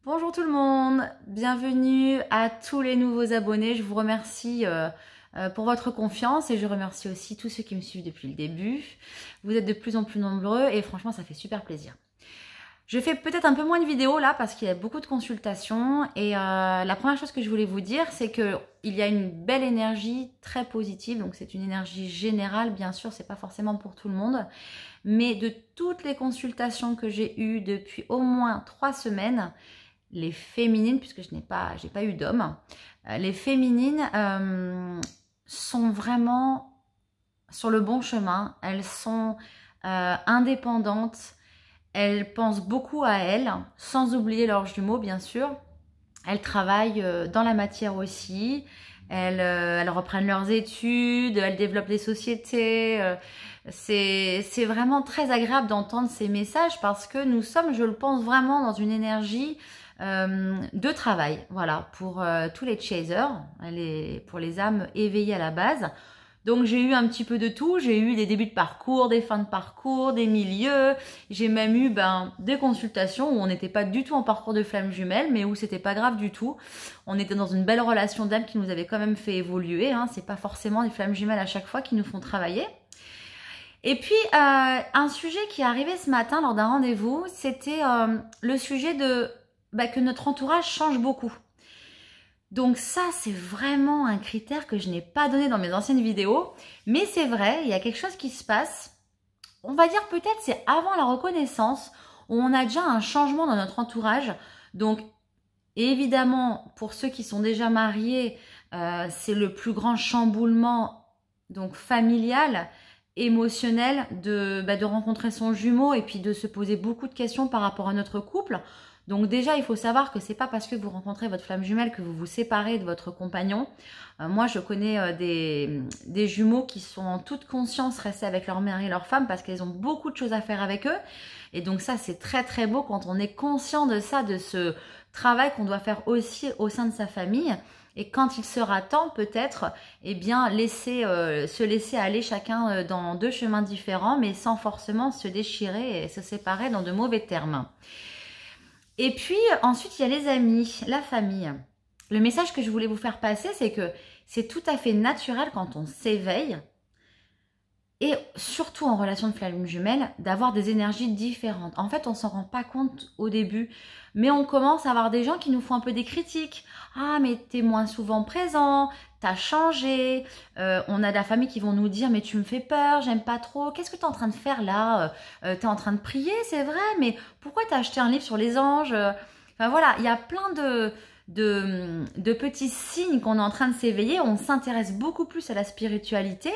Bonjour tout le monde, bienvenue à tous les nouveaux abonnés. Je vous remercie pour votre confiance et je remercie aussi tous ceux qui me suivent depuis le début. Vous êtes de plus en plus nombreux et franchement ça fait super plaisir. Je fais peut-être un peu moins de vidéos là parce qu'il y a beaucoup de consultations et la première chose que je voulais vous dire c'est que il y a une belle énergie très positive, donc c'est une énergie générale bien sûr, c'est pas forcément pour tout le monde, mais de toutes les consultations que j'ai eues depuis au moins 3 semaines, les féminines, puisque j'ai pas eu d'hommes, les féminines sont vraiment sur le bon chemin. Elles sont indépendantes. Elles pensent beaucoup à elles, sans oublier leurs jumeaux, bien sûr. Elles travaillent dans la matière aussi. Elles reprennent leurs études, elles développent des sociétés. C'est vraiment très agréable d'entendre ces messages parce que nous sommes, je le pense, vraiment dans une énergie de travail. Voilà, pour tous les chasers, pour les âmes éveillées à la base. Donc j'ai eu un petit peu de tout, j'ai eu des débuts de parcours, des fins de parcours, des milieux, j'ai même eu des consultations où on n'était pas du tout en parcours de flamme jumelle, mais où c'était pas grave du tout. On était dans une belle relation d'âme qui nous avait quand même fait évoluer, hein. C'est pas forcément des flammes jumelles à chaque fois qui nous font travailler. Et puis un sujet qui est arrivé ce matin lors d'un rendez-vous, c'était le sujet de que notre entourage change beaucoup. Donc ça, c'est vraiment un critère que je n'ai pas donné dans mes anciennes vidéos. Mais c'est vrai, il y a quelque chose qui se passe. On va dire peut-être c'est avant la reconnaissance, où on a déjà un changement dans notre entourage. Donc évidemment, pour ceux qui sont déjà mariés, c'est le plus grand chamboulement donc familial, émotionnel de rencontrer son jumeau et puis de se poser beaucoup de questions par rapport à notre couple. Donc déjà, il faut savoir que c'est pas parce que vous rencontrez votre flamme jumelle que vous vous séparez de votre compagnon. Moi, je connais des jumeaux qui sont en toute conscience restés avec leur mère et leur femme parce qu'elles ont beaucoup de choses à faire avec eux. Et donc ça, c'est très très beau quand on est conscient de ça, de ce travail qu'on doit faire aussi au sein de sa famille. Et quand il sera temps, peut-être, eh bien, se laisser aller chacun dans deux chemins différents, mais sans forcément se déchirer et se séparer dans de mauvais termes. Et puis ensuite, il y a les amis, la famille. Le message que je voulais vous faire passer, c'est que c'est tout à fait naturel quand on s'éveille, et surtout en relation de flamme jumelle, d'avoir des énergies différentes. En fait, on s'en rend pas compte au début, mais on commence à avoir des gens qui nous font un peu des critiques. Ah, mais t'es moins souvent présent, t'as changé. On a de la famille qui vont nous dire, mais tu me fais peur, j'aime pas trop. Qu'est-ce que t'es en train de faire là? T'es en train de prier, c'est vrai, mais pourquoi t'as acheté un livre sur les anges? Enfin voilà, il y a plein de petits signes qu'on est en train de s'éveiller. On s'intéresse beaucoup plus à la spiritualité.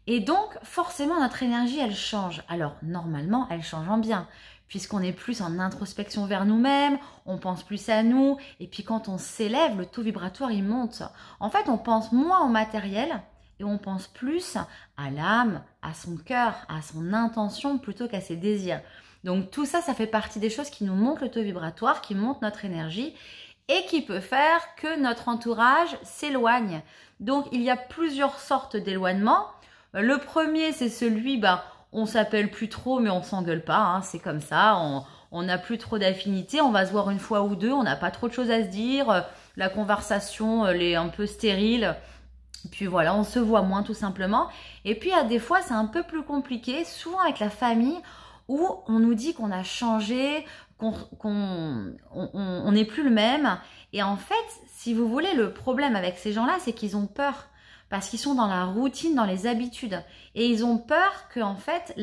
Et donc, forcément, notre énergie, elle change. Alors, normalement, elle change en bien, puisqu'on est plus en introspection vers nous-mêmes, on pense plus à nous, et puis quand on s'élève, le taux vibratoire, il monte. En fait, on pense moins au matériel, et on pense plus à l'âme, à son cœur, à son intention, plutôt qu'à ses désirs. Donc, tout ça, ça fait partie des choses qui nous montent le taux vibratoire, qui montent notre énergie, et qui peut faire que notre entourage s'éloigne. Donc, il y a plusieurs sortes d'éloignements. Le premier, c'est celui, on s'appelle plus trop, mais on s'engueule pas, hein, c'est comme ça, on n'a plus trop d'affinité, on va se voir une fois ou deux, on n'a pas trop de choses à se dire, la conversation, elle est un peu stérile, puis voilà, on se voit moins tout simplement. Et puis, à des fois, c'est un peu plus compliqué, souvent avec la famille, où on nous dit qu'on a changé, qu'on n'est plus le même. Et en fait, si vous voulez, le problème avec ces gens-là, c'est qu'ils ont peur. Parce qu'ils sont dans la routine, dans les habitudes. Et ils ont peur que, en fait,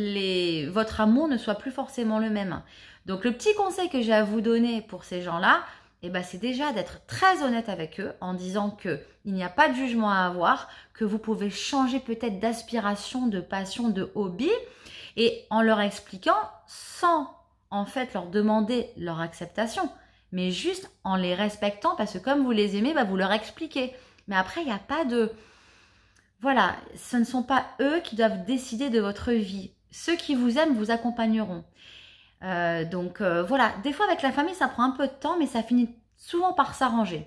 votre amour ne soit plus forcément le même. Donc, le petit conseil que j'ai à vous donner pour ces gens-là, c'est déjà d'être très honnête avec eux en disant qu'il n'y a pas de jugement à avoir, que vous pouvez changer peut-être d'aspiration, de passion, de hobby, et en leur expliquant sans, en fait, leur demander leur acceptation, mais juste en les respectant, parce que comme vous les aimez, vous leur expliquez. Mais après, il n'y a pas de... Voilà, ce ne sont pas eux qui doivent décider de votre vie. Ceux qui vous aiment vous accompagneront. Voilà, des fois avec la famille, ça prend un peu de temps, mais ça finit souvent par s'arranger.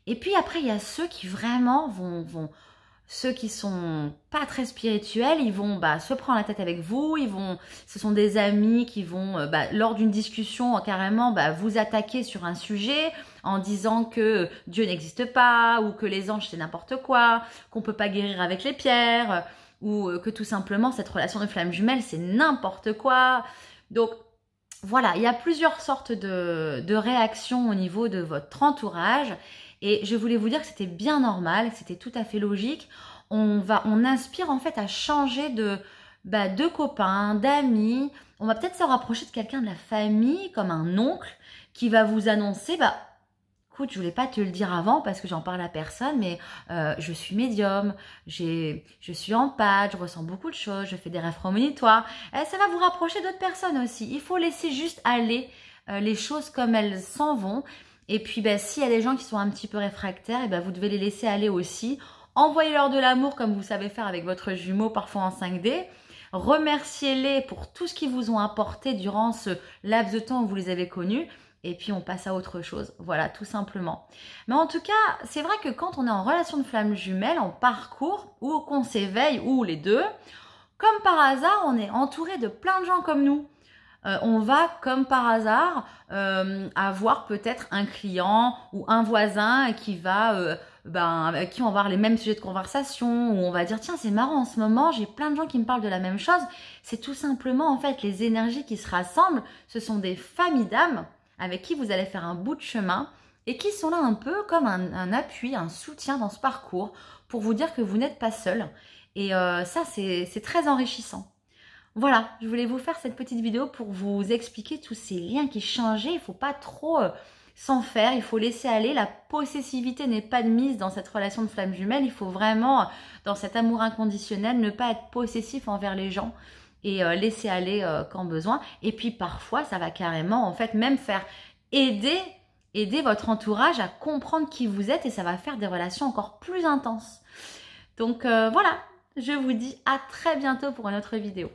Et puis après, il y a ceux qui vraiment vont Ceux qui sont pas très spirituels, ils vont se prendre la tête avec vous, ce sont des amis qui vont, lors d'une discussion, carrément vous attaquer sur un sujet en disant que Dieu n'existe pas, ou que les anges c'est n'importe quoi, qu'on peut pas guérir avec les pierres, ou que tout simplement cette relation de flamme jumelle c'est n'importe quoi. Donc voilà, il y a plusieurs sortes de réactions au niveau de votre entourage. Et je voulais vous dire que c'était bien normal, que c'était tout à fait logique. On inspire en fait à changer de copains, d'amis. On va peut-être se rapprocher de quelqu'un de la famille, comme un oncle, qui va vous annoncer, écoute, je voulais pas te le dire avant parce que j'en parle à personne, mais je suis médium, je suis empathe, je ressens beaucoup de choses, je fais des rêves prémonitoires. Ça va vous rapprocher d'autres personnes aussi. Il faut laisser juste aller les choses comme elles s'en vont. Et puis, s'il y a des gens qui sont un petit peu réfractaires, vous devez les laisser aller aussi. Envoyez-leur de l'amour comme vous savez faire avec votre jumeau, parfois en 5D. Remerciez-les pour tout ce qu'ils vous ont apporté durant ce laps de temps où vous les avez connus. Et puis, on passe à autre chose. Voilà, tout simplement. Mais en tout cas, c'est vrai que quand on est en relation de flamme jumelle, en parcours, ou qu'on s'éveille, ou les deux, comme par hasard, on est entouré de plein de gens comme nous. On va, comme par hasard, avoir peut-être un client ou un voisin qui va, avec qui on va avoir les mêmes sujets de conversation, où on va dire, tiens, c'est marrant, en ce moment, j'ai plein de gens qui me parlent de la même chose. C'est tout simplement, en fait, les énergies qui se rassemblent. Ce sont des familles d'âmes avec qui vous allez faire un bout de chemin et qui sont là un peu comme un appui, un soutien dans ce parcours pour vous dire que vous n'êtes pas seul. Et ça, c'est très enrichissant. Voilà, je voulais vous faire cette petite vidéo pour vous expliquer tous ces liens qui changeaient. Il ne faut pas trop s'en faire, il faut laisser aller. La possessivité n'est pas de mise dans cette relation de flamme jumelle. Il faut vraiment, dans cet amour inconditionnel, ne pas être possessif envers les gens et laisser aller quand besoin. Et puis parfois, ça va carrément en fait même faire aider votre entourage à comprendre qui vous êtes et ça va faire des relations encore plus intenses. Donc voilà, je vous dis à très bientôt pour une autre vidéo.